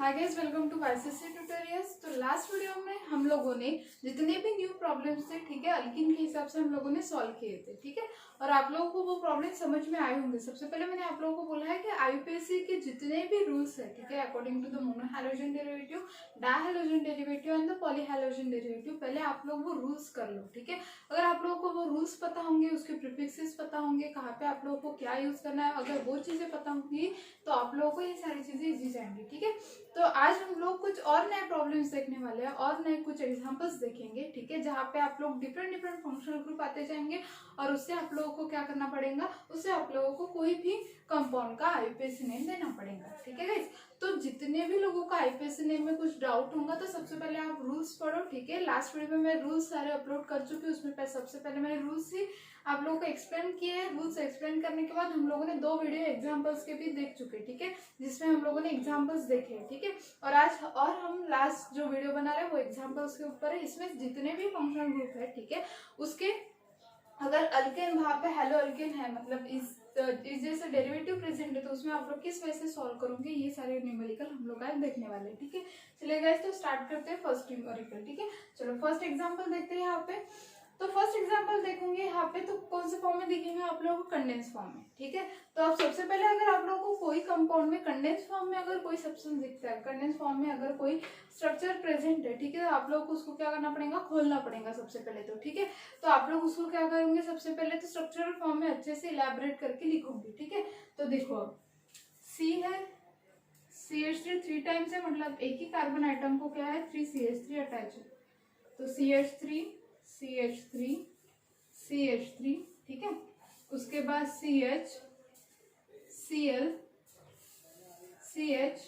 Hi guys, welcome to YCC tutorials. तो last video में हम लोगों ने जितने भी न्यू प्रॉब्लम्स थे, ठीक है, अल्किन के हिसाब से हम लोगों ने सॉल्व किए थे, ठीक है। और आप लोगों को वो प्रॉब्लम समझ में आए होंगे। सबसे पहले मैंने आप लोगों को बोला है कि आईयूपीएसी के जितने भी रूल्स है, ठीक है, according to the monohalogen derivative, dihalogen derivative and the polyhalogen derivative, पहले आप लोग वो रूल्स कर लो, ठीक है। अगर आप लोगों को वो रूल्स पता होंगे, उसके प्रीफिक्सेस पता होंगे, कहाँ पे आप लोगों को क्या यूज करना है, अगर वो चीजें पता होंगी तो आप लोगों को ये सारी चीजें इजी जाएंगी, ठीक है। तो आज हम लोग कुछ और नए प्रॉब्लम्स देखने वाले हैं और नए कुछ एग्जांपल्स देखेंगे, ठीक है, जहाँ पे आप लोग डिफरेंट डिफरेंट फंक्शनल ग्रुप आते जाएंगे और उससे आप लोगों को क्या करना पड़ेगा, उससे आप लोगों को कोई भी कंपाउंड का आईयूपीएसी नेम देना पड़ेगा, ठीक है गाइस। तो जितने भी लोगों का आईयूपीएसी नेम में कुछ डाउट होगा तो सबसे पहले आप रूल्स पढ़ो, ठीक है। लास्ट वीडियो में मैं रूल्स सारे अपलोड कर चुकी हूँ, उसमें सबसे पहले मैंने रूल्स ही आप लोगों को एक्सप्लेन किए हैं। रूल्स एक्सप्लेन करने के बाद हम लोगों ने 2 वीडियो एग्जांपल्स के भी देख चुके, ठीक है, जिसमें हम लोगों ने एग्जांपल्स देखे हैं, ठीक है। और आज हम लास्ट जो वीडियो बना रहे हैं वो एग्जांपल्स के ऊपर है। इसमें जितने भी फंक्शनल ग्रुप है, ठीक है, उसके अगर अल्केन वहां पे हेलो अल्केन है, मतलब इस जैसे डेरिवेटिव प्रेजेंट है, तो उसमें आप लोग किस वजह से सॉल्व करोगे, ये सारे न्यूमेरिकल हम लोग आज देखने वाले हैं, ठीक है। चलिए गाइस, तो स्टार्ट करते हैं फर्स्ट न्यूमेरिकल, ठीक है। चलो फर्स्ट एग्जांपल देखते हैं यहाँ पे। तो फर्स्ट एग्जांपल देखेंगे यहाँ पे, तो कौन से फॉर्म में दिखेंगे आप लोगों को, कंडेंस फॉर्म में, ठीक है। तो अब सबसे पहले अगर आप लोगों को कोई कंपाउंड में कंडेंस फॉर्म में अगर कोई सब्सटेंस दिखता है, कंडेंस फॉर्म में अगर कोई स्ट्रक्चर प्रेजेंट है, ठीक है, तो आप लोग को उसको क्या करना पड़ेगा, खोलना पड़ेगा सबसे पहले तो, ठीक है। तो आप लोग उसको क्या करेंगे, सबसे पहले तो स्ट्रक्चरल फॉर्म में अच्छे से इलैबोरेट करके लिखोगे, ठीक है। तो देखो सी है, CH3 3 टाइम्स है, मतलब एक ही कार्बन आइटम को क्या है 3 CH3 अटैच है, तो CH3 CH3 CH3, ठीक है। उसके बाद CH Cl CH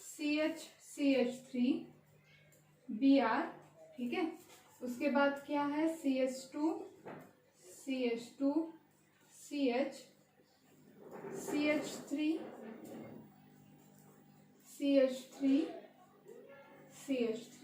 CH CH3 Br, ठीक है। उसके बाद क्या है CH2 CH2 CH CH3 CH3 CH3,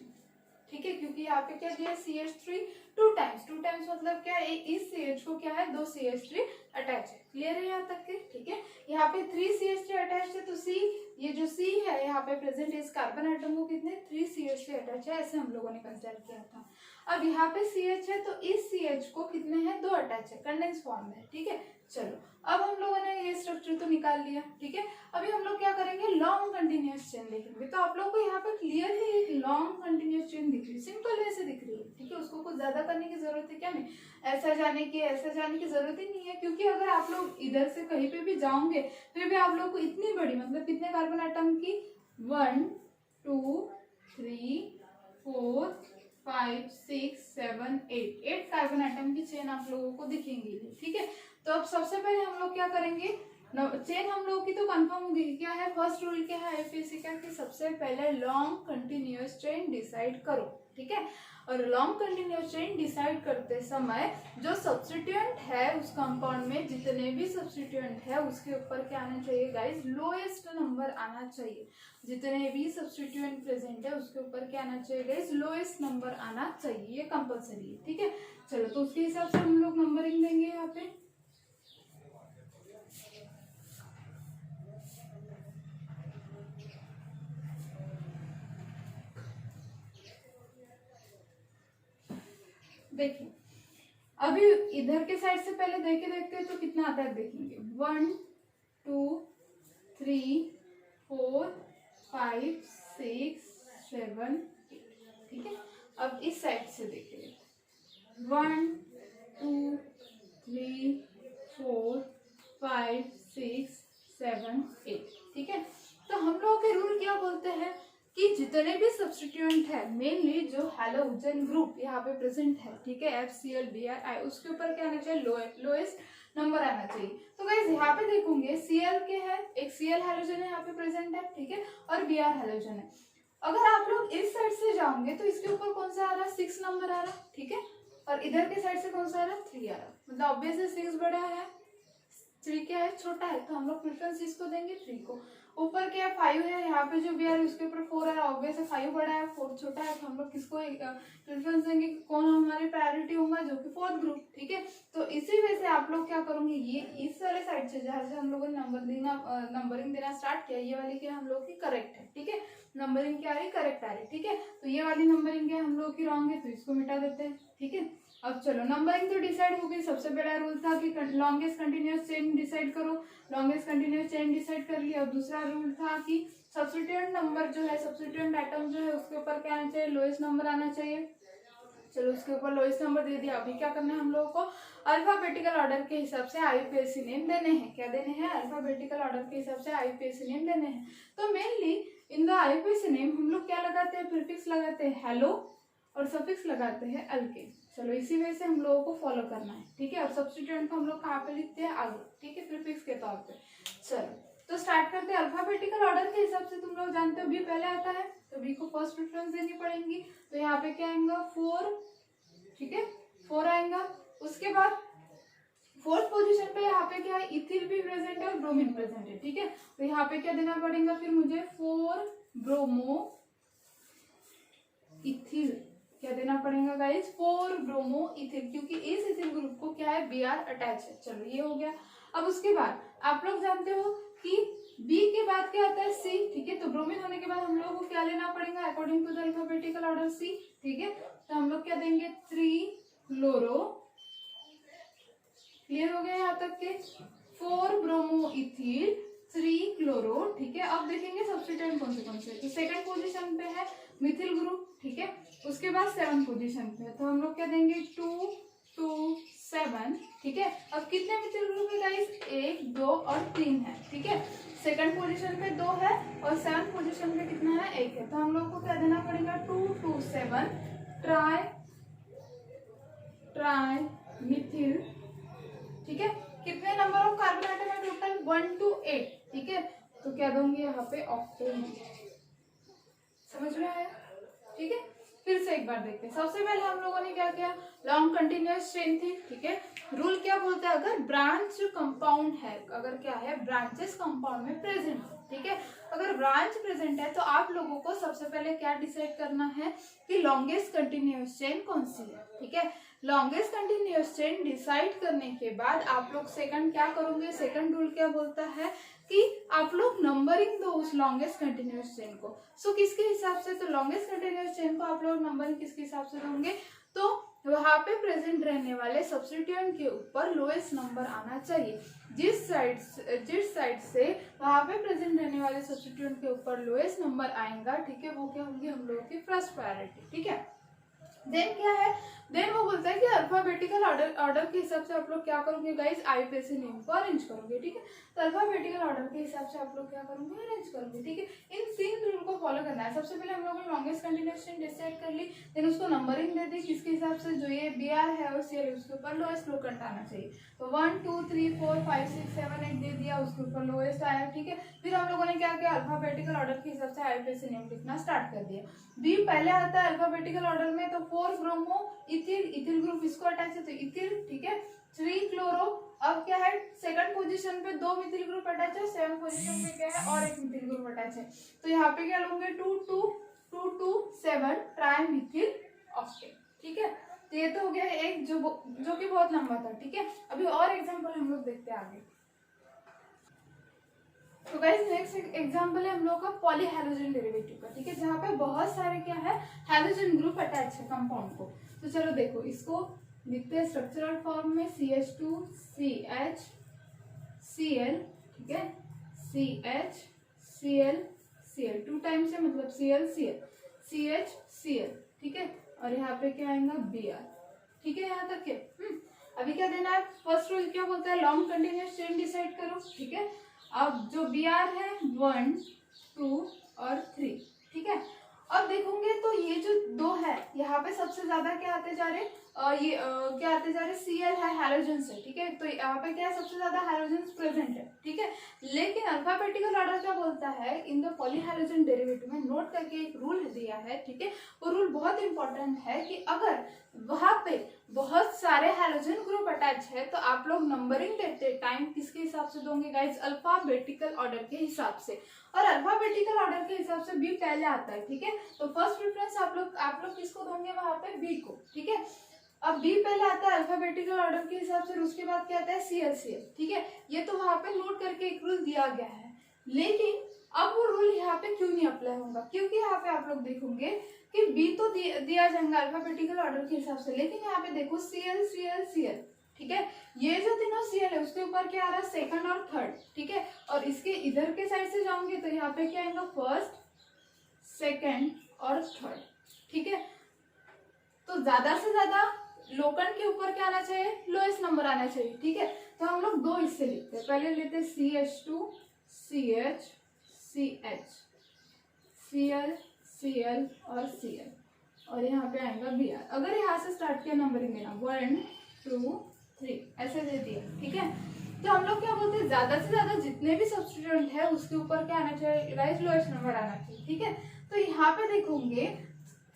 ठीक है, क्योंकि यहाँ पे क्या दिया CH3 2 टाइम्स मतलब क्या है, इस CH को क्या है 2 CH3 अटैच है। क्लियर है यहाँ तक के, ठीक है। यहाँ पे 3 CH3 अटैच है, तो C, ये जो C है यहाँ पे प्रेजेंट है, इस कार्बन आइटम को कितने 3 CH3 अटैच है, ऐसे हम लोगों ने कंसिडर किया था। अब यहाँ पे CH है, तो इस CH को कितने हैं 2 अटैच है, कंडेंस फॉर्म में, ठीक है। चलो अब हम लोगों ने ये स्ट्रक्चर तो निकाल लिया, ठीक है। अभी हम लोग क्या करेंगे, लॉन्ग कंटिन्यूअस चेन लिखेंगे। तो आप लोग को यहाँ पे क्लियरली एक लॉन्ग कंटिन्यूअस चेन दिख रही है, सिंपल वे से दिख रही है, ठीक है। उसको कुछ ज्यादा करने की जरूरत है क्या, नहीं, ऐसा जाने की जरूरत ही नहीं है, क्योंकि अगर आप लोग इधर से कहीं पे भी जाओगे फिर भी आप लोग को इतनी बड़ी, मतलब कितने कार्बन आइटम की 1 2 3 4 5 6 7 8 कार्बन आइटम की चेन आप लोगों को दिखेंगी, ठीक है। तो अब सबसे पहले हम लोग क्या करेंगे, चेन हम लोग की तो कंफर्म होगी, क्या है फर्स्ट रूल क्या है आईयूपीएसी का, कि सबसे पहले लॉन्ग कंटिन्यूअस चेन डिसाइड करो, ठीक है। और लॉन्ग कंटिन्यूअस चेन डिसाइड करते समय जो सब्स्टिट्यूएंट है उस कंपाउंड में, जितने भी सब्स्टिट्यूएंट है उसके ऊपर क्या आना चाहिए गाइस, लोएस्ट नंबर आना चाहिए। जितने भी सब्स्टिट्यूएंट प्रेजेंट है उसके ऊपर क्या आना चाहिए गाइस, लोएस्ट नंबर आना चाहिए, ये कंपल्सरी है, ठीक है। चलो तो उसके हिसाब से हम लोग नंबरिंग देंगे यहाँ पे। देखिए अभी इधर के साइड से पहले देखते हैं तो कितना आता है, देखेंगे 1 2 3 4 5 6 7 8, ठीक है। अब इस साइड से देखिए 1 2 3 4 5 6 7 8, ठीक है। तो हम लोगों के रूल क्या बोलते हैं कि जितने भी सब्स्टिट्यूएंट है, मेनली जो हैलोजन ग्रुप यहाँ पे प्रेजेंट है, ठीक है, FCl Br, उसके ऊपर क्या आना चाहिए, लोएस्ट नंबर आना चाहिए। तो गाइस यहाँ पे देखोगे Cl के है, एक Cl हैलोजन है यहाँ पे प्रेजेंट है, ठीक है, और Br हैलोजन है। अगर आप लोग इस साइड से जाओगे तो इसके ऊपर कौन सा आ रहा है, 6 नंबर आ रहा है, ठीक है, और इधर के साइड से कौन सा आ रहा है, 3 आ रहा है, मतलब ऑब्वियसली 6 बड़ा है, 3 क्या है, छोटा है, तो हम लोग प्रेफरेंस इसको देंगे 3 को। ऊपर क्या 5 है, यहाँ पे जो बी आर है उसके ऊपर 4 है, ऑब्वियस है 5 बड़ा है 4 छोटा है, तो हम लोग किसको प्रेफरेंस देंगे, कौन हमारी प्रायोरिटी होगा, जो कि 4th ग्रुप, ठीक है। तो इसी वजह से आप लोग क्या करोगे, ये इस वाले साइड से जहाँ से हम लोगों ने नंबरिंग देना स्टार्ट किया, ये वाली क्या हम लोग की करेक्ट है, ठीक है, नंबरिंग क्या आ रही, करेक्ट आ रही, ठीक है। तो ये वाली नंबरिंग क्या हम लोग की रॉन्ग है, तो इसको मिटा देते हैं, ठीक है। अब चलो नंबरिंग तो डिसाइड हो गई। सबसे पहला रूल था कि लॉन्गेस्ट कंटिन्यूअस चेन डिसाइड करो, लॉन्गेस्ट कंटिन्यूअस चेन डिसाइड कर लिया। और दूसरा रूल था कि सब्स्टिट्यूएंट नंबर जो है, सब्स्टिट्यूएंट आइटम जो है उसके ऊपर क्या आना चाहिए, लोएस्ट नंबर आना चाहिए। चलो उसके ऊपर लोएस्ट नंबर दे दिया। अभी क्या करना है हम लोगों को, अल्फाबेटिकल ऑर्डर के हिसाब से आईयूपीएसी नेम देने हैं। क्या देने हैं, अल्फाबेटिकल ऑर्डर के हिसाब से आईयूपीएसी नेम देने हैं। तो mainly in the IUPAC name हम लोग क्या लगाते हैं, प्रीफिक्स लगाते हैं हेलो और सफिक्स लगाते हैं अल्केन। चलो इसी वजह से हम लोगों को फॉलो करना है, ठीक है। और सब्स्टिट्यूएंट को हम लोग कहाँ पे लिखते हैं, आगे, ठीक है, प्रीफिक्स के तौर पे। चलो तो स्टार्ट करते हैं। अल्फाबेटिकल ऑर्डर के हिसाब से तुम लोग जानते हो बी पहले आता है, तो बी को फर्स्ट प्रेफरेंस देनी पड़ेगी। तो यहाँ पे क्या आएगा 4, ठीक है, 4 आएगा। उसके बाद 4th पोजीशन पे यहाँ पे क्या है, इथिल भी प्रेजेंट है और ब्रोमीन प्रेजेंट है, ठीक है। तो यहाँ पे क्या देना पड़ेगा फिर मुझे, 4 ब्रोमो इथिल, क्या देना पड़ेगा गाइस, 4 ब्रोमो इथिल, क्योंकि इस इथिल ग्रुप को क्या है, बी आर अटैच है। चलो ये हो गया। अब उसके बाद आप लोग जानते हो कि बी के बाद क्या आता है, सी, ठीक है। तो ब्रोमीन होने के बाद हम लोग को क्या लेना पड़ेगा, according to the alphabetical order C, ठीक है। तो हम लोग क्या देंगे, 3 क्लोरो, क्लियर हो गया यहाँ तक के, 4 ब्रोमो इथिल, 3 क्लोरो, ठीक है। अब देखेंगे सब्स्टिट्यूएंट कौन से। तो सेकंड पोजीशन पे है मिथिल ग्रुप, ठीक है। उसके बाद 7th पोजीशन पे है, तो हम लोग क्या देंगे, 2 2 7, ठीक है। अब कितने मिथिल ग्रुप है गाइस, 1 2 और 3 है, ठीक है। सेकंड पोजीशन पे 2 है और 7th पोजीशन पे कितना है, 1 है। तो हम लोग को क्या देना पड़ेगा, 2 2 7 ट्राई मिथिल, ठीक है। कितने नंबर ऑफ कार्बन आइटम है टोटल, 1 to 8, ठीक है। तो क्या दूंगी यहाँ पे, ऑक्टेन, समझ में आया, ठीक है। फिर से एक बार देखते हैं। सबसे पहले हम लोगों ने क्या किया, लॉन्ग कंटिन्यूअस चेन थी, ठीक है। रूल क्या बोलता है, अगर ब्रांच कंपाउंड है, अगर क्या है, ब्रांचेस कंपाउंड में प्रेजेंट है, ठीक है। अगर ब्रांच प्रेजेंट है तो आप लोगों को सबसे पहले क्या डिसाइड करना है कि लॉन्गेस्ट कंटिन्यूअस चेन कौन सी है, ठीक है। लॉन्गेस्ट कंटिन्यूअस चेन डिसाइड करने के बाद आप लोग सेकंड क्या करोगे, सेकंड रूल क्या बोलता है कि आप लोग नंबरिंग दो उस लॉन्गेस्ट कंटिन्यूअस चेन को। सो किसके हिसाब से, तो लॉन्गेस्ट कंटिन्यूअस चेन को आप लोग नंबरिंग किसके हिसाब से दोगे, तो वहां पे प्रेजेंट रहने वाले सब्स्टिट्यूएंट के ऊपर लोएस्ट नंबर आना चाहिए। जिस साइड से वहां पे प्रेजेंट रहने वाले सब्स्टिट्यूएंट के ऊपर लोएस्ट नंबर आएगा, ठीक है, वो क्या होंगी हम लोगों की फर्स्ट प्रायोरिटी, ठीक है। देन क्या है, देन वो बोलता है कि अल्फाबेटिकल ऑर्डर के हिसाब से आप लोग क्या करोगे गाइस, आईयूपीएसी नेम को अरेंज करोगे, ठीक है। तो अल्फाबेटिकल ऑर्डर के हिसाब से आप लोग क्या करोगे, अरेंज करोगे, ठीक है। इन 3 रूल को फॉलो करना है। सबसे पहले हम लोगों ने लॉन्गेस्ट कंटिन्यूअस चेन डिसाइड कर ली, देन उसको नंबरिंग दे दी किसके हिसाब से, जो ये बी आर है और सी एल उसके ऊपर लोएस्ट लोकेंट आना चाहिए। तो 1 2 3 4 5 6 7 8 दे दिया, उसके ऊपर लोएस्ट आया, ठीक है। फिर हम लोगों ने क्या किया, अल्फाबेटिकल ऑर्डर के हिसाब से आईयूपीएसी नेम लिखना स्टार्ट कर दिया। बी पहले आता है अल्फाबेटिकल ऑर्डर में, तो 4 ब्रोमो इथिल ग्रुप इसको अटैच है, तो इथिल, ठीक है। 3 क्लोरो, अब क्या है, सेकंड पोजीशन पे 2 मिथिल ग्रुप अटैच है, 7th पोजीशन पे क्या है, और एक मिथिल ग्रुप अटैच है। तो यहाँ पे क्या लूंगे, 2 2 2 2 7 ट्राई मिथिल ऑक्टेन, ठीक है। तो ये तो हो गया एक जो कि बहुत लंबा था, ठीक है। अभी और एग्जाम्पल हम लोग देखते हैं आगे। तो गाइस नेक्स्ट एग्जांपल है हम लोग का पॉलीहैलोजन डेरिवेटिव का, ठीक है, जहाँ पे बहुत सारे क्या है, हैलोजन ग्रुप अटैच है कंपाउंड को। तो चलो देखो, इसको लिखते हैं स्ट्रक्चरल फॉर्म में, CH2 CH Cl, ठीक है, CH Cl Cl 2 टाइम्स है, मतलब Cl Cl CH Cl, ठीक है। और यहाँ पे क्या आएगा, Br, ठीक है, यहाँ तक है। अभी क्या देना है, फर्स्ट रूल क्या बोलता है, लॉन्ग कंटिन्यूअस चेन डिसाइड करो, ठीक है। अब जो बी आर है 1 2 और 3, ठीक है। अब देखोगे तो ये जो 2 है, यहाँ पे सबसे ज्यादा क्या आते जा रहे, क्या आते जा रहे Cl है हैलोजन से, ठीक है। तो यहाँ पे क्या है, सबसे ज्यादा हैलोजन प्रेजेंट है, ठीक है। लेकिन अल्फाबेटिकल ऑर्डर क्या बोलता है, इन द पॉलीहैलोजन डेरिवेटिव में नोट करके एक रूल दिया है, ठीक है। वो रूल बहुत इंपॉर्टेंट है कि अगर वहां पे बहुत सारे हैलोजन ग्रुप अटैच है तो आप लोग नंबरिंग देते टाइम किसके हिसाब से दोगे गाइज, अल्फाबेटिकल ऑर्डर के हिसाब से। और अल्फाबेटिकल ऑर्डर के हिसाब से बी पहले आता है, ठीक है। तो फर्स्ट प्रेफरेंस आप लोग किसको दोगे वहां पे, बी को, ठीक है। अब बी पहले आता है अल्फाबेटिकल ऑर्डर के हिसाब से, उसके बाद क्या आता है Cl, ठीक है। ये तो वहां पे नोट करके एक रूल दिया गया है, लेकिन अब वो रूल यहाँ पे क्यों नहीं अप्लाई होगा, क्योंकि यहाँ पे आप लोग देखोगे कि बी तो दिया जाएगा अल्फाबेटिकल ऑर्डर के हिसाब से, लेकिन यहाँ पे देखो Cl, ठीक है। ये जो तीनों Cl है उसके ऊपर क्या आ रहा है, सेकंड और थर्ड, ठीक है। और इसके इधर के साइड से जाओगे तो यहाँ पे क्या आएगा, फर्स्ट, सेकंड और थर्ड, ठीक है। तो ज्यादा से ज्यादा लोकंड के ऊपर क्या आना चाहिए, लोएस्ट नंबर आना चाहिए, ठीक है। तो हम लोग दो इससे लिखते हैं, पहले लेते हैं CH2 CH CH Cl Cl और Cl, और यहाँ पे आएगा Br। अगर यहाँ से स्टार्ट किया नंबरिंग देना 1 2 3 ऐसे दे दिया, ठीक है। तो हम लोग क्या बोलते हैं, ज्यादा से ज्यादा जितने भी सब्स्टिट्यूएंट है उसके ऊपर क्या आना चाहिए गाइस, लोएस्ट नंबर आना चाहिए, ठीक है। तो यहाँ पे देखोगे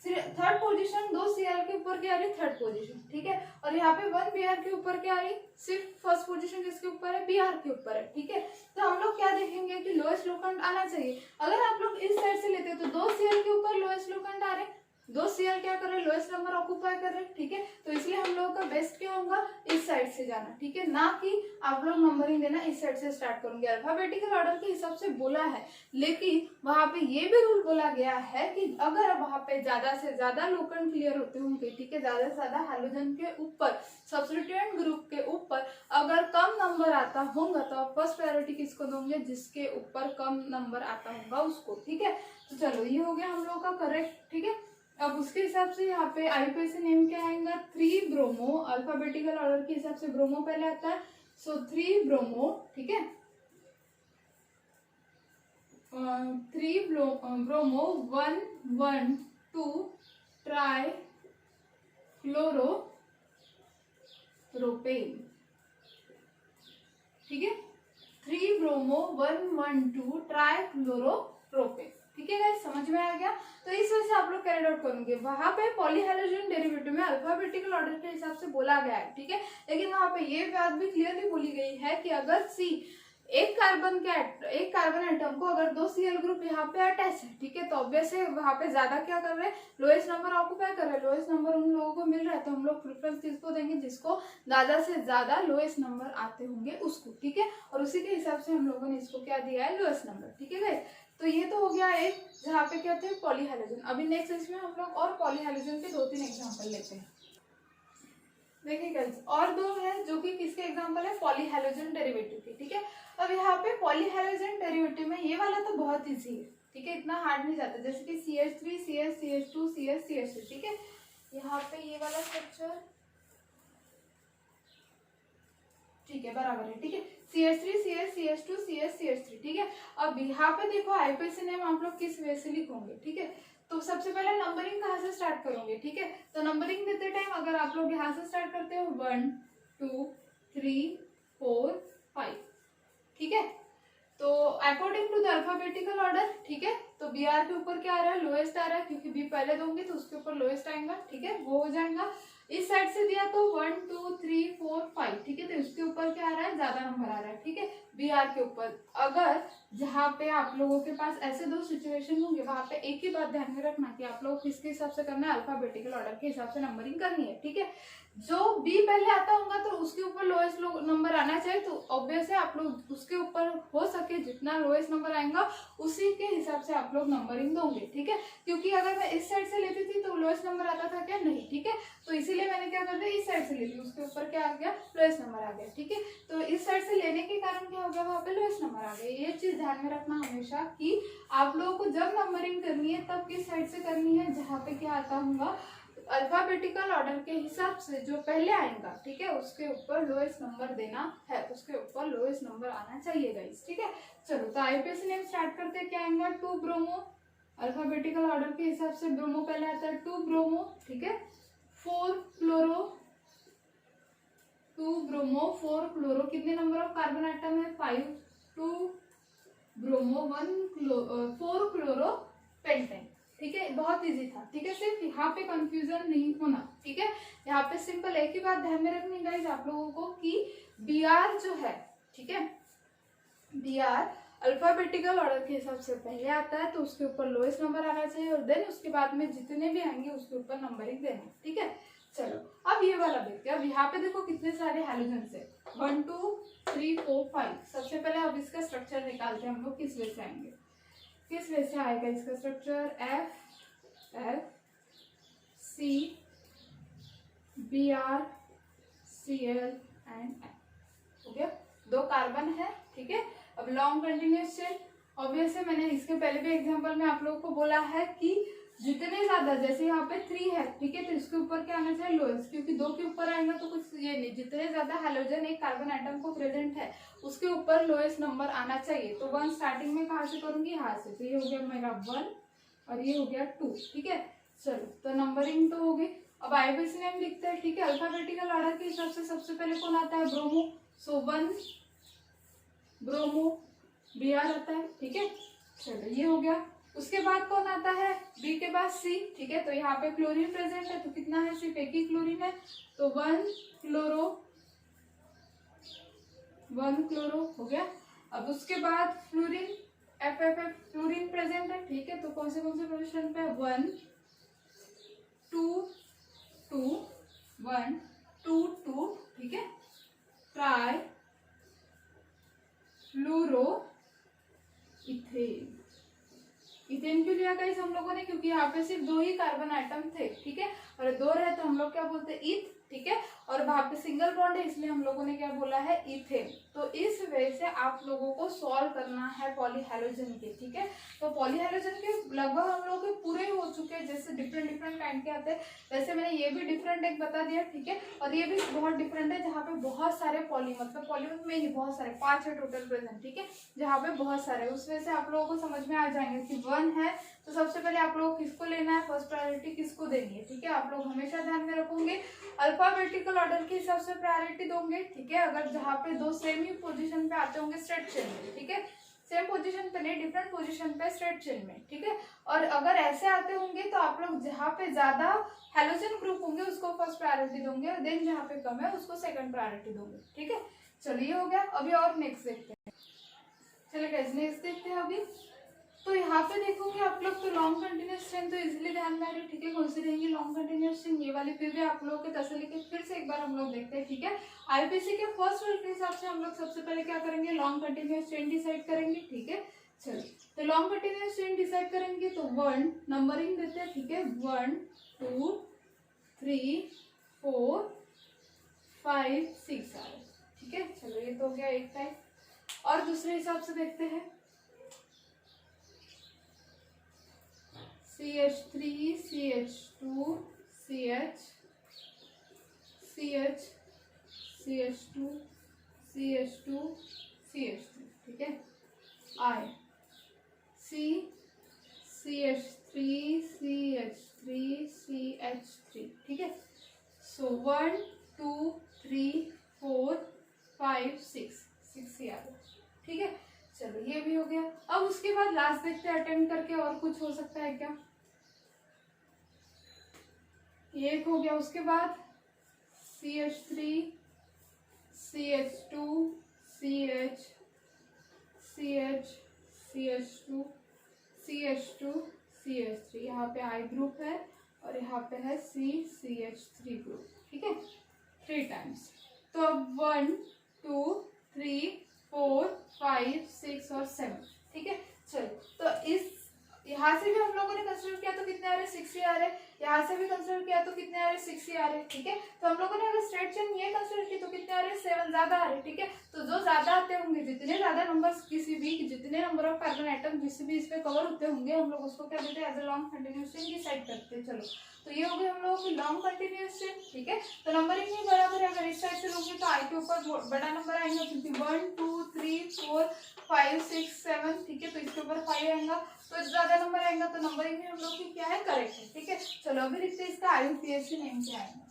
थर्ड पोजीशन दो Cl के ऊपर क्या आ रही, थर्ड पोजीशन, ठीक है। और यहाँ पे 1 Br के ऊपर क्या आ रही, सिर्फ फर्स्ट पोजीशन किसके ऊपर है, Br के ऊपर है, ठीक है। तो हम लोग क्या देखेंगे कि लोएस्ट लोकंड आना चाहिए। अगर आप लोग इस साइड से लेते तो दो Cl के ऊपर लोएस्ट लोकंड आ रहे, दो Cl क्या कर रहे, लोएस्ट नंबर ऑक्युपाई कर रहे, ठीक है। तो इसलिए हम लोगों का बेस्ट क्या होगा, इस साइड से जाना, ठीक है, ना कि आप लोग नंबरिंग देना इस साइड से स्टार्ट करोगे। अल्फाबेटिकल ऑर्डर के हिसाब से बोला है, लेकिन वहां पे ये भी रूल बोला गया है कि अगर वहां पे ज्यादा से ज्यादा लोकंड क्लियर होते होंगे, ठीक है, ज्यादा से ज्यादा हैलोजन के ऊपर, सब्स्टिट्यूएंट ग्रुप के ऊपर अगर कम नंबर आता होगा तो आप फर्स्ट प्रायोरिटी किसको दोगे, जिसके ऊपर कम नंबर आता होगा उसको, ठीक है। तो चलो ये हो गया हम लोग का करेक्ट, ठीक है। अब उसके हिसाब से यहाँ पे आईयूपीएसी नेम क्या आएगा, 3 ब्रोमो, अल्फाबेटिकल ऑर्डर के हिसाब से ब्रोमो पहले आता है, सो 3 ब्रोमो, ठीक है। 3 ब्रोमो 112 ट्राई फ्लोरो प्रोपेन, ठीक है। 3 ब्रोमो 112 ट्राई फ्लोरो प्रोपेन, ठीक है गाइस, समझ में आ गया। तो इस वजह से आप लोग कैरी आउट करेंगे, वहां पे पॉलीहैलोजन डेरिवेटिव में अल्फाबेटिकल ऑर्डर के हिसाब से बोला गया है, ठीक है। लेकिन वहां पे ये बात भी क्लियरली बोली गई है कि अगर C एक कार्बन एटम को अगर दो Cl ग्रुप यहाँ पे अटैच है, ठीक है, तो ऑब्वियसली वहां पे ज्यादा क्या कर रहे हैं, लोएस्ट नंबर ऑक्युपाई कर रहे हैं, लोएस्ट नंबर उन लोगों को मिल रहा है, तो हम लोग प्रेफरेंस किसको देंगे, जिसको ज्यादा से ज्यादा लोएस्ट नंबर आते होंगे उसको, ठीक है। और उसी के हिसाब से हम लोगों ने इसको क्या दिया है, लोएस्ट नंबर, ठीक है गाइस। तो ये तो हो गया एक जहाँ पे क्या थे पॉलीहैलोजन। अभी नेक्स्ट इसमें हम लोग और पॉलीहैलोजन के 2-3 एग्जांपल लेते हैं। देखिए गाइस, और दो है जो कि किसके एग्जांपल है, पॉलीहैलोजन डेरिवेटिव के, ठीक है। अब यहाँ पे पॉलीहैलोजन डेरिवेटिव में ये वाला तो बहुत इजी है, ठीक है, इतना हार्ड नहीं जाता, जैसे कि CH3 CH CH2 CH CH3, ठीक है। यहाँ पे ये वाला स्ट्रक्चर, ठीक है, बराबर है, ठीक है। CH3 CH CH2 CH CH3, ठीक है। अब यहाँ पे देखो आईयूपीएसी नेम आप लोग किस वे से लिखोगे, ठीक है। तो सबसे पहले नंबरिंग कहाँ से स्टार्ट करोगे, ठीक है। तो नंबरिंग देते टाइम अगर आप लोग यहाँ से स्टार्ट करते हो 1 2 3 4 5, ठीक है। तो according to the alphabetical order, ठीक है, तो Br के ऊपर क्या आ रहा है, लोएस्ट आ रहा है, क्योंकि B पहले दोगे तो उसके ऊपर लोएस्ट आएगा, ठीक है, वो हो जाएगा। इस साइड से दिया तो 1 2 3 4 5, ठीक है, तो इसके ऊपर क्या आ रहा है, ज्यादा नंबर आ रहा है, ठीक है, Br के ऊपर। अगर जहाँ पे आप लोगों के पास ऐसे दो सिचुएशन होंगे, वहां पे एक ही बात ध्यान में रखना कि आप लोग किसके हिसाब से करना है, अल्फाबेटिकल ऑर्डर के हिसाब से नंबरिंग करनी है, ठीक है। जो B पहले आता होगा तो उसके ऊपर लोएस्ट नंबर आना चाहिए, तो ऑब्वियस है आप लोग उसके ऊपर हो सके जितना लोएस्ट नंबर आएगा उसी के हिसाब से आप लोग नंबरिंग दोगे, ठीक है। क्योंकि अगर मैं इस साइड से लेती थी तो लोएस्ट नंबर आता था क्या, नहीं, ठीक है। तो इसीलिए मैंने क्या कर दिया, इस साइड से ले ली, उसके ऊपर क्या आ गया, लोएस्ट नंबर आ गया, ठीक है। तो इस साइड से लेने के कारण क्या हो गया, वहाँ पे लोएस्ट नंबर आ गया। ये चीज ध्यान में रखना हमेशा कि आप लोगों को जब नंबरिंग करनी है तब किस साइड से करनी है, जहाँ पे क्या आता होगा, अल्फाबेटिकल ऑर्डर के हिसाब से जो पहले आएगा, ठीक है, उसके ऊपर लोएस्ट नंबर देना है, उसके ऊपर लोएस्ट नंबर आना चाहिए गाइस, ठीक है। चलो तो आईयूपीएसी नेम स्टार्ट करते हैं, क्या आएगा, 2 ब्रोमो, अल्फाबेटिकल ऑर्डर के हिसाब से ब्रोमो पहले आता है, 2 ब्रोमो, ठीक है, 4 क्लोरो, 2 ब्रोमो, 4 क्लोरो, कितने नंबर ऑफ कार्बन एटम है 5, 2 ब्रोमो, 4 क्लोरो पेंटेन। ठीक है, बहुत इजी था। ठीक है, सिर्फ यहाँ पे कंफ्यूजन नहीं होना। ठीक है, यहाँ पे सिंपल एक ही बात ध्यान में रखनी गाइस आप लोगों को कि Br जो है, ठीक है, Br अल्फाबेटिकल ऑर्डर के हिसाब से पहले आता है, तो उसके ऊपर लोएस्ट नंबर आना चाहिए और देन उसके बाद में जितने भी आएंगे उसके ऊपर नंबरिंग देना। ठीक है, चलो अब ये वाला देखते हैं। अब यहाँ पे देखो कितने सारे हैलोजन है, 1 2 3 4 5। सबसे पहले अब इसका स्ट्रक्चर निकालते हैं हम लोग, किस वे से आएंगे, किस वे से आएगा इसका structure, F F C Br Cl and N। हो गया, 2 कार्बन है। ठीक है, अब लॉन्ग कंटिन्यूअस चेन, ऑब्वियसली मैंने इसके पहले भी एग्जांपल में आप लोगों को बोला है कि जितने ज्यादा, जैसे यहाँ पे 3 है, ठीक है, तो इसके ऊपर क्या आना चाहिए लोएस्ट, क्योंकि 2 के ऊपर आएगा तो कुछ ये नहीं, जितने ज्यादा हैलोजन एक कार्बन एटम को प्रेजेंट है उसके ऊपर लोएस्ट नंबर आना चाहिए। तो 1 स्टार्टिंग में कहाँ से करूंगी, यहाँ से, तो ये हो गया मेरा 1 और ये हो गया 2। ठीक है, चलो तो नंबरिंग तो हो गई। अब आईबीसी नेम लिखते हैं। ठीक है, अल्फाबेटिकल ऑर्डर के हिसाब से सबसे पहले कौन आता है, ब्रोमो, सो 1 ब्रोमो, Br आता है। ठीक है, चलो ये हो गया। उसके बाद कौन आता है, बी के बाद सी। ठीक है, तो यहाँ पे क्लोरीन प्रेजेंट है, तो कितना है, सिर्फ एक ही क्लोरीन है, तो 1 क्लोरो, 1 क्लोरो हो गया। अब उसके बाद fluorine, F F F fluorine present है। ठीक है, तो कौन से पोजिशन पे, 1 2 2 1 2 2। ठीक है, ट्राई फ्लोरो इथेन। इथेन क्यों लिया गाइस हम लोगों ने, क्योंकि यहाँ पे सिर्फ 2 ही कार्बन आइटम थे। ठीक है, और 2 रहे तो हम लोग क्या बोलते हैं, ईथ। ठीक है, और वहां पे सिंगल बॉन्ड है इसलिए हम लोगों ने क्या बोला है, इथेन। तो इस वजह से आप लोगों को सॉल्व करना है पॉलीहैलोजन के। ठीक है, तो पॉलीहैलोजन के लगभग हम लोग के पूरे हो चुके हैं, जैसे डिफरेंट डिफरेंट काइंड के आते हैं, वैसे मैंने ये भी डिफरेंट एक बता दिया। ठीक है, और ये भी बहुत डिफरेंट है जहाँ पे बहुत सारे पॉली, मतलब पॉलीमर में ही बहुत सारे 5 है टोटल प्रेजेंट। ठीक है, जहाँ पे बहुत सारे, उस वजह से आप लोगों को समझ में आ जाएंगे कि 1 है तो सबसे पहले आप लोग किसको लेना है, फर्स्ट प्रायोरिटी किसको देनी है। ठीक है, आप लोग हमेशा ध्यान में रखोगे, अल्फाबेटिकल ऑर्डर के हिसाब से प्रायोरिटी दोगे। ठीक है, अगर जहाँ पे 2 सेम ही पोजीशन पे आते होंगे स्ट्रेट चेन में, ठीक है, सेम पोजीशन पे नहीं, डिफरेंट पोजीशन पे स्ट्रेट चेन में। ठीक है, और अगर ऐसे आते होंगे तो आप लोग जहाँ पे ज्यादा हैलोजन ग्रुप होंगे उसको फर्स्ट प्रायोरिटी दोगे, और देन जहाँ पे कम है उसको सेकंड प्रायोरिटी दोगे। ठीक है, चलिए हो गया। अभी और नेक्स्ट देखते हैं, चलिए गाइस नेक्स्ट देखते हैं। अभी तो यहाँ पे देखोगे आप लोग, तो लॉन्ग कंटिन्यूअस चेन तो इजीली ध्यान में आ रही है। ठीक है, कौन सी रहेंगी लॉन्ग कंटिन्यूअस चेन, ये वाली। फिर भी आप लोगों के तसल्ली के फिर से एक बार हम लोग देखते हैं। ठीक है, आईपीसी के फर्स्ट रूल के हिसाब से हम लोग सबसे पहले क्या करेंगे, लॉन्ग कंटिन्यूअस चेन डिसाइड करेंगे। ठीक है, चलो तो लॉन्ग कंटिन्यूअस चेन डिसाइड करेंगे तो 1 नंबरिंग देते हैं। ठीक है, 1 2 3 4 5 6 आ रहा है। ठीक है, चलो ये तो हो गया एक टाइप। और दूसरे हिसाब से देखते हैं, CH3 CH2 CH CH CH2 CH2 CH3। ठीक है, I C CH3 CH3 CH3। ठीक है, सो 1 2 3 4 5 6 ही आ गया। ठीक है, चलो ये भी हो गया। अब उसके बाद लास्ट देखते हैं अटेम्प्ट करके, और कुछ हो सकता है क्या, ये एक हो गया। उसके बाद CH3 CH2 CH CH CH2 CH2 CH3, यहाँ पे I ग्रुप है और यहाँ पे है CH3 ग्रुप। ठीक है, 3 टाइम्स। तो अब 1 2 3 4 5 6 और 7। ठीक है, चलो तो इस यहाँ से भी हम लोगों ने कंसिडर किया तो कितने आ रहे, 6 ही आ रहे। यहाँ से भी कंसिडर किया तो कितने आ रहे, 6 ही आ रहे। ठीक है, तो हम लोगों ने अगर स्ट्रेट चेन ये कंसिडर की तो कितने आ रहे, 7 ज्यादा आ रहे। ठीक है, तो जो ज्यादा आते होंगे, जितने ज्यादा नंबर्स किसी भी, जितने नंबर ऑफ कार्बन आइटम जिस भी इस पे कवर होते होंगे, हम लोग उसको क्या देते हैं, as a long continuous chain decide करते हैं। चलो तो ये हो गई हम लोगों की लॉन्ग कंटिन्यूअस चेन। ठीक है, तो नंबरिंग ही बराबर है, अगर इस साइड से लोगे तो आई के ऊपर बड़ा नंबर आएगा, क्योंकि 1 2 3 4 5 6 7। ठीक है, तो इसके ऊपर 5 आएगा, तो ज्यादा नंबर आएगा तो नंबरिंग भी हम लोग की क्या है, करेक्ट है। ठीक है, चलो अभी देखते हैं इसका IUPAC नेम क्या है।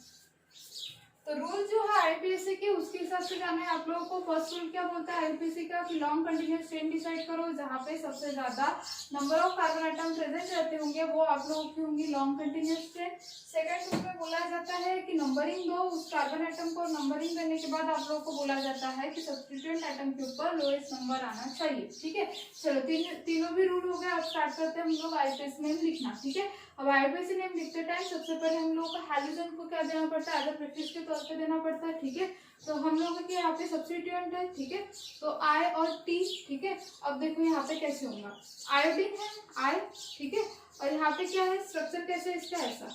तो रूल जो है IUPAC के, उसके हिसाब से जाना है आप लोगों को। फर्स्ट रूल क्या बोलता है IUPAC का कि लॉन्ग कंटिन्यूअस चेन डिसाइड करो, जहाँ पे सबसे ज्यादा number of carbon atom present रहते होंगे वो आप लोगों की होंगी long continuous chain. Second rule में बोला जाता है कि नंबरिंग दो उस कार्बन आइटम को, नंबरिंग देने के बाद आप लोगों को बोला जाता है कि सब्स्टिट्यूएंट आइटम के ऊपर लोएस्ट नंबर आना चाहिए। ठीक है, चलो तीनों भी रूल हो गए। अब स्टार्ट करते हैं हम लोग IUPAC नेम लिखना। ठीक है, अब IUPAC नेम लिखते टाइम सबसे पहले हम लोग को हैलोजन को क्या देना पड़ता है, एज प्रेफिक्स के तौर पे देना पड़ता है। ठीक है, तो हम लोगों के यहाँ पे सब्स्टिट्यूएंट है। ठीक है, तो I और T। ठीक है, अब देखो यहाँ पे कैसे होगा, आयोडीन है I। ठीक है, और यहाँ पे क्या है, स्ट्रक्चर कैसे है इसका, ऐसा।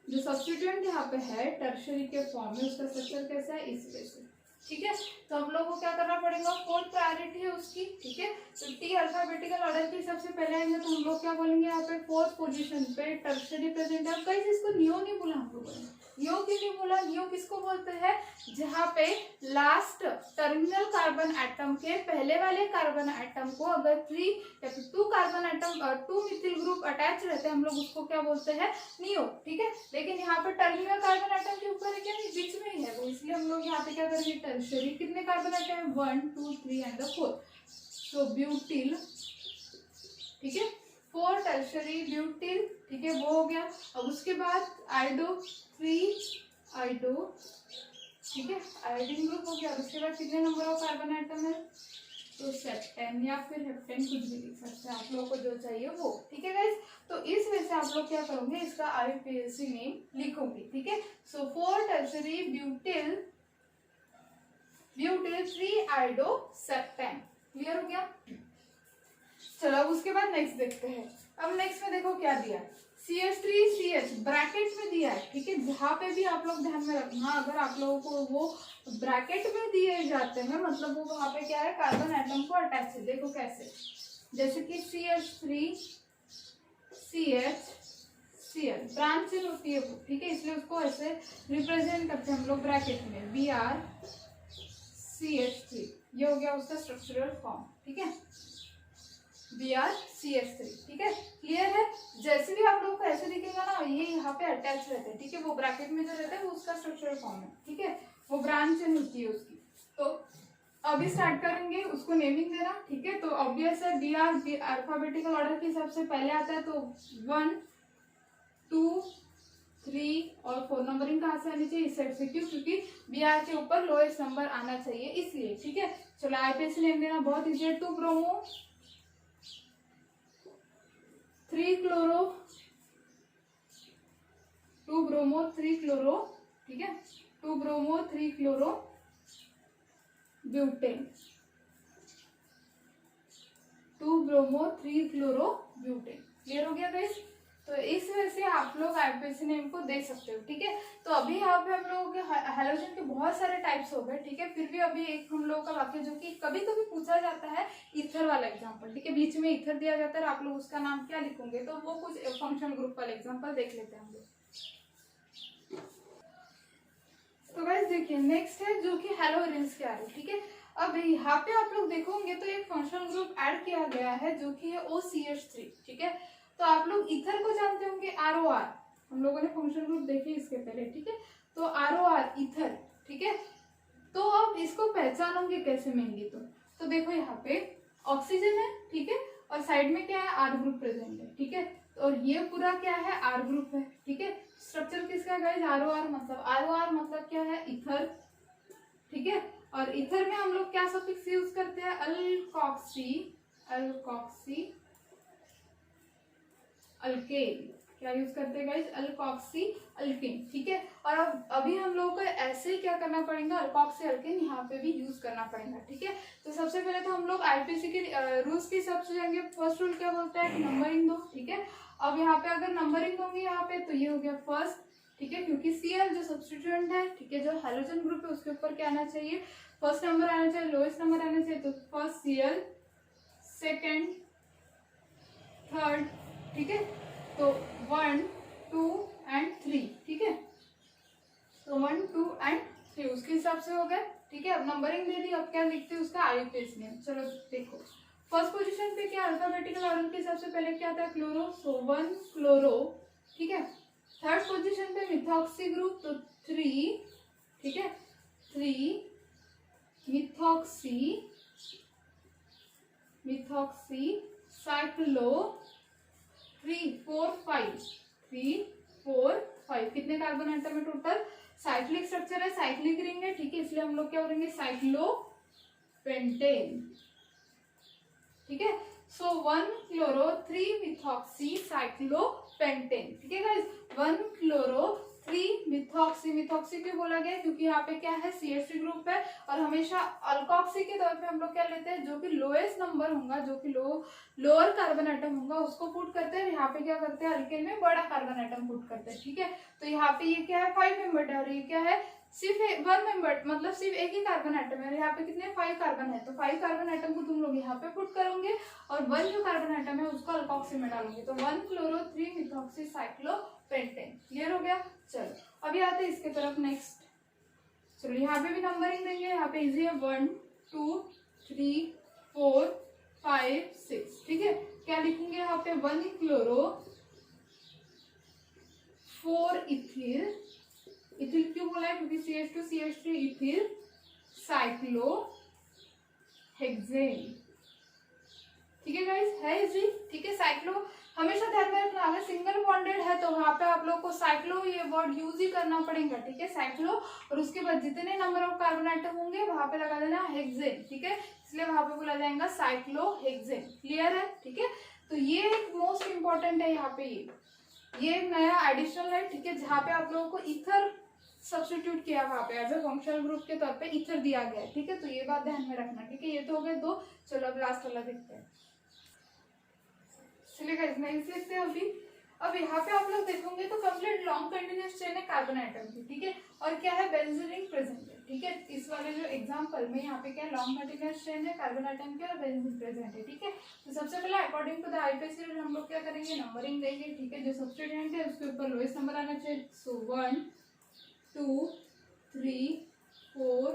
जो सब्स्टिट्यूएंट यहाँ पे है टर्शियरी के फॉर्म में, उसका स्ट्रक्चर कैसा है, इस वजह से। ठीक है, तो हम लोग को क्या करना पड़ेगा, फोर्थ प्रायोरिटी है उसकी। ठीक है, तो टी अल्फाबेटिकल ऑर्डर के हिसाब से पहले आएंगे तो हम लोग क्या बोलेंगे, यहाँ पे फोर्थ पोजीशन पे टर्शियरी प्रेजेंट है। कई इसको नियो नहीं बोला हम लोगों ने, नियो क्यों नहीं बोला, नियो किसको बोलते हैं, जहाँ पे लास्ट टर्मिनल कार्बन एटम के पहले वाले कार्बन एटम को अगर 3 या फिर 2 कार्बन एटम और 2 मिथिल ग्रुप अटैच रहते हैं, हम लोग उसको क्या बोलते हैं, नियो। ठीक है, लेकिन यहाँ पे टर्मिनल कार्बन एटम के ऊपर है क्या, नहीं, बीच में ही है वो, इसलिए हम लोग यहाँ पे क्या करेंगे, टर्शियरी। कितने कार्बन एटम है, 1 2 3 एंड 4, सो ब्यूटिल। ठीक है, 4 टर्शियरी ब्यूटिल। ठीक है, वो हो गया। अब उसके बाद आइडो 3 आइडो। ठीक है, आयोडीन ग्रुप हो गया। उसके बाद कितने नंबर ऑफ कार्बन आइटम है, तो सेप्टेन या फिर हेप्टेन, कुछ भी लिख सकते हैं आप लोगों को जो चाहिए वो। ठीक है गाइस, तो इस वजह से आप लोग क्या करोगे, इसका IUPAC नेम लिखोगे। ठीक है, सो 4 टर्शियरी ब्यूटिल 3 आइडो सेप्टेन। क्लियर हो गया। चलो अब उसके बाद नेक्स्ट देखते हैं। अब नेक्स्ट में देखो क्या दिया है, CH3CH ब्रैकेट में दिया है। ठीक है, जहाँ पे भी आप लोग ध्यान में रखना, अगर आप लोगों को वो ब्रैकेट में दिए जाते हैं मतलब वो वहाँ पे क्या है, कार्बन एटम को अटैच है। देखो कैसे, जैसे कि CH3CHCl ब्रांच चेन होती है वो। ठीक है, इसलिए उसको ऐसे रिप्रेजेंट करते हैं हम लोग ब्रैकेट में, BrCH3। ये हो गया उसका स्ट्रक्चरल फॉर्म। ठीक है, BrCH3। ठीक है, क्लियर है। जैसे भी आप लोगों को ऐसे दिखेगा ना, ये यहाँ पे अटैच रहते हैं। ठीक है, वो ब्रैकेट में जो रहता है वो उसका स्ट्रक्चरल फॉर्म है। ठीक है, वो ब्रांच चेन होती है उसकी। तो अभी स्टार्ट करेंगे उसको नेमिंग देना। ठीक है, तो ऑब्वियस है Br अल्फाबेटिकल ऑर्डर के हिसाब से पहले आता है, तो 1 2 3 और 4 नंबरिंग कहाँ से आनी चाहिए, इस साइड से। क्यों, क्योंकि Br के ऊपर लोएस्ट नंबर आना चाहिए, इसलिए। ठीक है, चलो IUPAC नेम देना बहुत इजी है। 2 ब्रोमो 3 क्लोरो 2 ब्रोमो 3 क्लोरो। ठीक है, 2 bromo 3 chloro butane 2 bromo 3 chloro butane. Clear हो गया गाइस। तो इस वजह से आप लोग IUPAC नेम को दे सकते हो। ठीक है, तो अभी यहाँ पे हम लोगों के हैलोजन के बहुत सारे टाइप्स हो गए। ठीक है, फिर भी अभी एक हम लोगों का वाक्य जो कि कभी कभी पूछा जाता है, ईथर वाला एग्जांपल। ठीक है, बीच में ईथर दिया जाता है, आप लोग उसका नाम क्या लिखोगे, तो वो कुछ फंक्शन ग्रुप वाला एग्जाम्पल देख लेते हैं हम लोग। तो गाइस देखिए नेक्स्ट है जो कि हेलोरेंस के आ रहे। ठीक है, अब यहाँ पे आप लोग देखोगे तो एक फंक्शनल ग्रुप ऐड किया गया है जो कि है OCH3। ठीक है, तो आप लोग ईथर को जानते होंगे, ROR। हम लोगों ने फंक्शनल ग्रुप देखे इसके पहले। ठीक है, तो ROR ईथर। ठीक है, तो अब इसको पहचानोगे कैसे मेनली, तो देखो यहाँ पे ऑक्सीजन है। ठीक है, और साइड में क्या है, R ग्रुप प्रेजेंट है। ठीक है, और ये पूरा क्या है, R ग्रुप है। ठीक है, स्ट्रक्चर किसका गाइस, ROR मतलब क्या है, ईथर। ठीक है, और ईथर में हम लोग क्या सफिक्स यूज करते हैं, अल्कोक्सी अल्केन। क्या यूज करते हैं गाइस, अल्कोक्सी अल्केन। ठीक है, और अब अभी हम लोगों को ऐसे ही क्या करना पड़ेगा, अल्कोक्सी अल्केन यहाँ पे भी यूज करना पड़ेगा। ठीक है, तो सबसे पहले तो हम लोग IUPAC के रूल्स के हिसाब से जाएंगे। फर्स्ट रूल क्या बोलता है, नंबरिंग दो। ठीक है, अब यहाँ पे अगर नंबरिंग दोगे यहाँ पे, तो ये हो गया फर्स्ट। ठीक है, क्योंकि Cl जो सब्स्टिट्यूएंट है, ठीक है, जो हैलोजन ग्रुप है उसके ऊपर क्या आना चाहिए, फर्स्ट नंबर आना चाहिए, लोएस्ट नंबर आना चाहिए। तो फर्स्ट Cl, सेकेंड, थर्ड। ठीक है, तो 1 2 एंड 3। ठीक है, तो 1 2 एंड 3 उसके हिसाब से हो गए। ठीक है, अब नंबरिंग दे दी, अब क्या लिखते हैं उसका IUPAC नेम। चलो देखो, फर्स्ट पोजीशन पे क्या अल्फाबेटिकल ऑर्डर के हिसाब से पहले क्या था क्लोरो, सो 1 क्लोरो, ठीक है। थर्ड पोजीशन पे मिथॉक्सी ग्रुप, तो 3, ठीक है, 3 मिथॉक्सी साइक्लो, 3 4 5, 3 4 5, कितने कार्बन एटम है टोटल? साइक्लिक स्ट्रक्चर है, साइक्लिक रिंग है, ठीक है, इसलिए हम लोग क्या करेंगे साइक्लोपेंटेन, ठीक है। सो 1 क्लोरो 3 मिथॉक्सी साइक्लोपेंटेन, ठीक है गाइस। 1 क्लोरो 3 मिथॉक्सी, मिथॉक्सी क्यों बोला गया क्योंकि यहाँ पे क्या है CH3 ग्रुप है, और हमेशा अल्कोक्सी के तौर पे हम लोग क्या लेते हैं, जो कि लोएस्ट नंबर होगा, जो कि लोअर कार्बन एटम होगा उसको पुट करते हैं। यहाँ पे क्या करते हैं अल्केन में बड़ा कार्बन एटम पुट करते हैं, ठीक है। तो यहाँ पे ये क्या है 5 मेंबर है, और ये क्या है सिर्फ 1 मेंबर, मतलब सिर्फ एक ही कार्बन एटम है। यहाँ पे कितने 5 कार्बन है, तो 5 कार्बन एटम को तुम लोग यहाँ पे पुट करोगे, और 1 जो कार्बन एटम है उसको अल्कोक्सी में डालोगे, तो 1 क्लोरो 3 मिथॉक्सी साइक्लोपेंटेन। क्लियर हो गया। चलो अभी आते हैं इसके तरफ नेक्स्ट। चलो यहाँ पे भी नंबरिंग देंगे, यहाँ पे इजी है 1 2 3 4 5 6, ठीक है। क्या लिखेंगे यहाँ पे 1 क्लोरो 4 इथिल, इथिल क्यों बोला है क्योंकि CH2 CH3 ethyl cyclo hexane, ठीक है गाइस, है इजी, ठीक है। साइक्लो हमेशा ध्यान में रखना, अगर सिंगल बॉन्डेड है तो वहां पे आप लोग को साइक्लो ये वर्ड यूज ही करना पड़ेगा, ठीक है, साइक्लो, और उसके बाद जितने नंबर ऑफ कार्बन आइटम होंगे वहां पे लगा देना हेक्सेन, ठीक है, इसलिए वहां पे बोला जाएगा साइक्लो हेक्सेन। क्लियर है, ठीक है। तो ये एक मोस्ट इंपॉर्टेंट है, यहाँ पे ये एक नया एडिशनल है, ठीक है, जहाँ पे आप लोगों को इथर सब्स्टिट्यूट किया, वहां पे एज ए फंक्शनल ग्रुप के तौर पे इथर दिया गया है, ठीक है। तो ये बात ध्यान में रखना, ठीक है। ये तो हो गए 2। चलो अब लास्ट वाला देखते हैं। चलिए इतना ही देखते हैं अभी। अब यहाँ पे आप लोग देखोगे तो कंप्लीट लॉन्ग कंटिन्यूअस चेन है कार्बन आइटम की, ठीक है, और क्या है बेंजीन रिंग प्रेजेंट है, ठीक है। इस वाले जो एग्जांपल में यहाँ पे क्या लॉन्ग कंटिन्यूअस चेन है कार्बन आइटम के और बेंजीन प्रेजेंट है, ठीक है। तो सबसे पहले according to the IPC rule हम लोग क्या करेंगे नंबरिंग देंगे, ठीक है। जो सब्स्टिट्यूएंट है उसके ऊपर लोएस्ट नंबर आना चाहिए, सो 1 2 3 4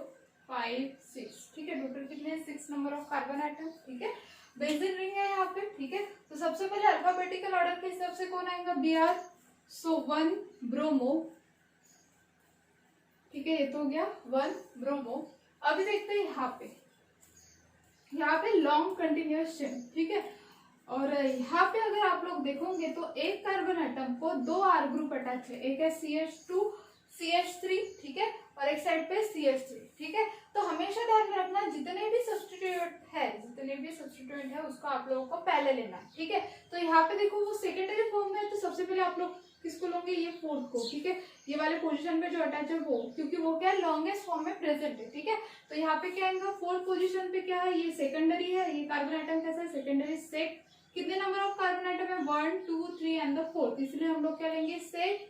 5 6, ठीक है। टोटल कितने 6 नंबर ऑफ कार्बन आइटम, ठीक है। बेंजीन रिंग है यहाँ पे, ठीक है। तो सबसे पहले अल्फाबेटिकल ऑर्डर के हिसाब से कौन आएगा Br, सो 1 ब्रोमो, ठीक है, ये तो हो गया 1 ब्रोमो। अभी देखते हैं यहाँ पे लॉन्ग कंटिन्यूअस चेन, ठीक है। और यहाँ पे अगर आप लोग देखोगे तो एक कार्बन आइटम को 2 R ग्रुप अटैच है, एक है CH2 CH3, ठीक है, और एक साइड पे CH3, ठीक है। तो हमेशा ध्यान में रखना जितने भी सब्स्टिट्यूएंट है उसको आप लोगों को पहले लेना है, ठीक है। तो यहाँ पे देखो वो सेकेंडरी फॉर्म में है, तो सबसे पहले आप लोग किसको लोगे, ये 4th को, ठीक है। ये वाले पोजीशन पे जो अटैच है वो, क्योंकि वो क्या है लॉन्गेस्ट फॉर्म में प्रेजेंट है, ठीक है। तो यहाँ पे क्या आएगा 4th पोजीशन पे क्या है, ये सेकेंडरी है, ये कार्बन आइटम कैसा है सेकेंडरी सेक। कितने नंबर ऑफ कार्बन आइटम है 1 2 3 एंड द 4th, इसलिए हम लोग क्या लेंगे सेक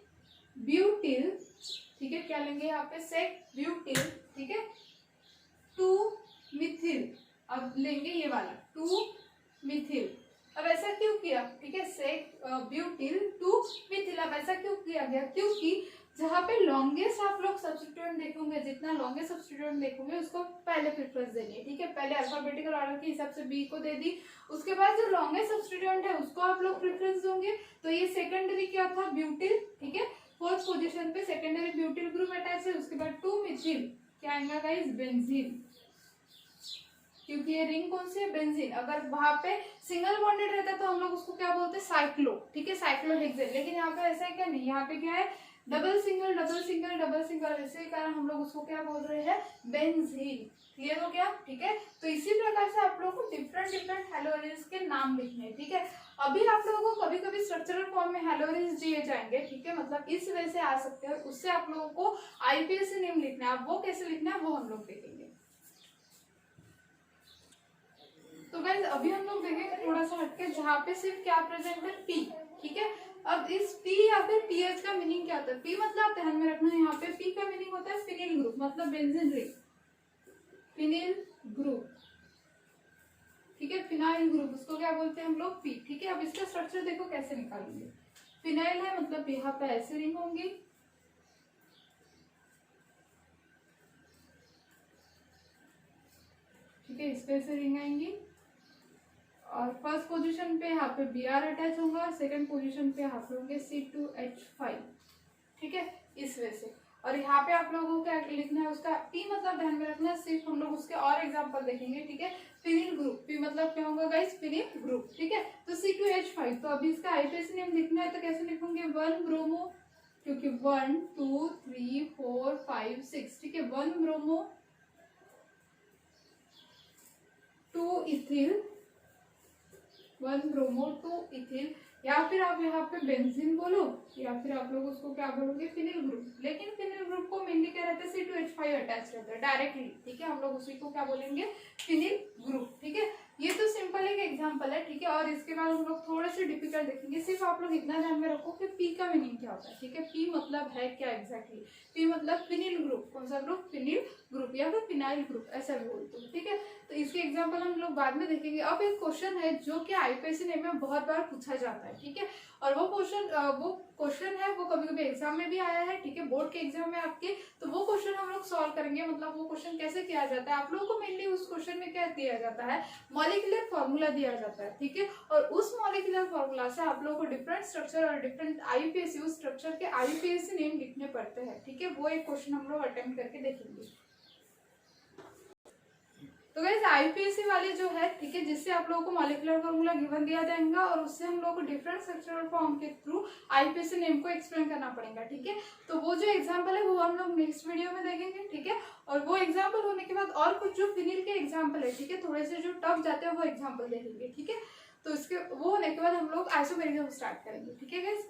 ब्यूटिल, ठीक है। क्या लेंगे यहाँ पे सेक ब्यूटिल, ठीक है, 2 मिथिल। अब लेंगे ये वाला 2 मिथिल। अब ऐसा क्यों किया, ठीक है, सेक ब्यूटिल 2 मिथिल। अब ऐसा क्यों किया गया, क्योंकि जहाँ पे लॉन्गेस्ट आप लोग सब्स्टिट्यूएंट देखोगे, जितना लॉन्गेस्ट सब्स्टिट्यूएंट देखोगे उसको पहले प्रेफरेंस देंगे, ठीक है। पहले अल्फाबेटिकल ऑर्डर के हिसाब से बी को दे दी, उसके बाद जो लॉन्गेस्ट सब्स्टिट्यूएंट है उसको आप लोग प्रेफरेंस दोगे। तो ये सेकेंडरी क्या था ब्यूटिल, ठीक है, 4th पोजीशन पे सेकेंडरी ब्यूटिल ग्रुप अटैच है। उसके बाद 2 मिथिल क्या आएगा गाइस बेंजीन, क्योंकि ये रिंग कौन सी है बेंजीन। अगर वहां पे सिंगल बॉन्डेड रहता तो हम लोग उसको क्या बोलते हैं साइक्लो, ठीक है, साइक्लोहेक्सेन। लेकिन यहाँ पे ऐसा है क्या नहीं, यहाँ पे क्या है double single double single double single, इसी कारण हम लोग उसको क्या बोल रहे हैं बेंजीन। क्लियर हो गया, ठीक है। तो इसी प्रकार से आप लोगों को डिफरेंट हैलोजेंस के नाम लिखने हैं, ठीक है। अभी आप लोगों को कभी कभी स्ट्रक्चरल फॉर्म में हैलोजेंस दिए जाएंगे, ठीक है, मतलब इस वे से आ सकते हैं, उससे आप लोगों को आईपीएससी नेम लिखना है। अब वो कैसे लिखना है वो हम लोग देखेंगे। तो गाइस अभी हम लोग देखेंगे थोड़ा सा हटके, जहाँ पे सिर्फ क्या प्रेजेंट है पी, ठीक है। अब इस पी या फिर पीएच का मीनिंग क्या होता है, पी मतलब ध्यान में रखना है यहाँ पे पी का मीनिंग होता है फिनिल ग्रुप, मतलब बेंजीन रिंग, फिनिल ग्रुप, ठीक है, फिनाइल ग्रुप, उसको क्या बोलते हैं हम लोग पी, ठीक है। अब इसका स्ट्रक्चर देखो कैसे निकालेंगे। फिनाइल है मतलब यहाँ पे ऐसे रिंग होंगी, ठीक है, इस पे से रिंग आएंगी, और फर्स्ट पोजीशन पे यहाँ पे Br अटैच होगा और सेकंड पोजीशन पे यहाँ पे होंगे C2H5, ठीक है, इस वजह से। और यहाँ पे आप लोगों को क्या लिखना है, उसका P मतलब ध्यान में रखना है, सिर्फ हम लोग उसके और एग्जांपल देखेंगे, ठीक है। फिनिल ग्रुप, P मतलब क्या होगा गाइस, फिनिल ग्रुप, ठीक है। तो C2H5, तो अभी इसका आईपीएसी नेम लिखना है तो कैसे लिखोगे, 1 ब्रोमो, क्योंकि 1 2 3 4 5 6, ठीक है, 1 ब्रोमो 2 इथिल, 1 ब्रोमो 2 इथिल, या फिर आप यहाँ पे बेंजीन बोलो, या फिर आप लोग उसको क्या बोलोगे, फिनिल ग्रुप। लेकिन फिनिल ग्रुप को मेनली क्या रहता है, C2H5 अटैच रहता है डायरेक्टली, ठीक है, हम लोग उसी को क्या बोलेंगे, फिनिल ग्रुप, ठीक है। ये तो सिंपल एक एग्जांपल है, ठीक है। और इसके बाद हम लोग थोड़े से डिफिकल्ट देखेंगे। सिर्फ आप लोग इतना ध्यान में रखो कि पी का मीनिंग क्या होता है, ठीक है। पी मतलब है क्या एग्जैक्टली, पी मतलब फिनिल ग्रुप। कौन सा ग्रुप, फिनिल ग्रुप या फिर फिनाइल ग्रुप, ऐसा भी बोलते हैं, ठीक है। तो इसके एग्जाम्पल हम लोग बाद में देखेंगे। अब एक क्वेश्चन है जो कि आईपीएससी में बहुत बार पूछा जाता है, ठीक है। और वो क्वेश्चन है, वो कभी कभी एग्जाम में भी आया है, ठीक है, बोर्ड के एग्जाम में आपके। तो वो क्वेश्चन हम लोग सॉल्व करेंगे, मतलब वो क्वेश्चन कैसे किया जाता है। आप लोगों को मेनली उस क्वेश्चन में क्या दिया जाता है, मॉलिक्यूलर फॉर्मूला दिया जाता है, ठीक है। और उस मॉलिक्यूलर फॉर्मूला से आप लोगों को डिफरेंट स्ट्रक्चर और डिफरेंट आईपीएससी, उस स्ट्रक्चर के आईपीएससी नेम लिखने पड़ते हैं, ठीक है। वो एक क्वेश्चन हम लोग अटेम्प्ट करके देखेंगे। तो गाइस आईपीएससी वाले जो है, ठीक है, जिससे आप लोगों को मॉलिक्यूलर फॉर्मूला गिवन दिया जाएगा और उससे हम लोगों को डिफरेंट स्ट्रक्चरल फॉर्म के थ्रू आईपीएससी नेम को एक्सप्लेन करना पड़ेगा, ठीक है। तो वो जो एग्जांपल है वो हम लोग नेक्स्ट वीडियो में देखेंगे, ठीक है। और वो एग्जांपल होने के बाद और कुछ जो फिनिल के एग्जांपल है, ठीक है, थोड़े से जो टफ जाते हैं वो एग्जांपल देखेंगे, ठीक है। तो इसके वो होने के बाद हम लोग आइसोमेरिज्म स्टार्ट करेंगे, ठीक है गाइस।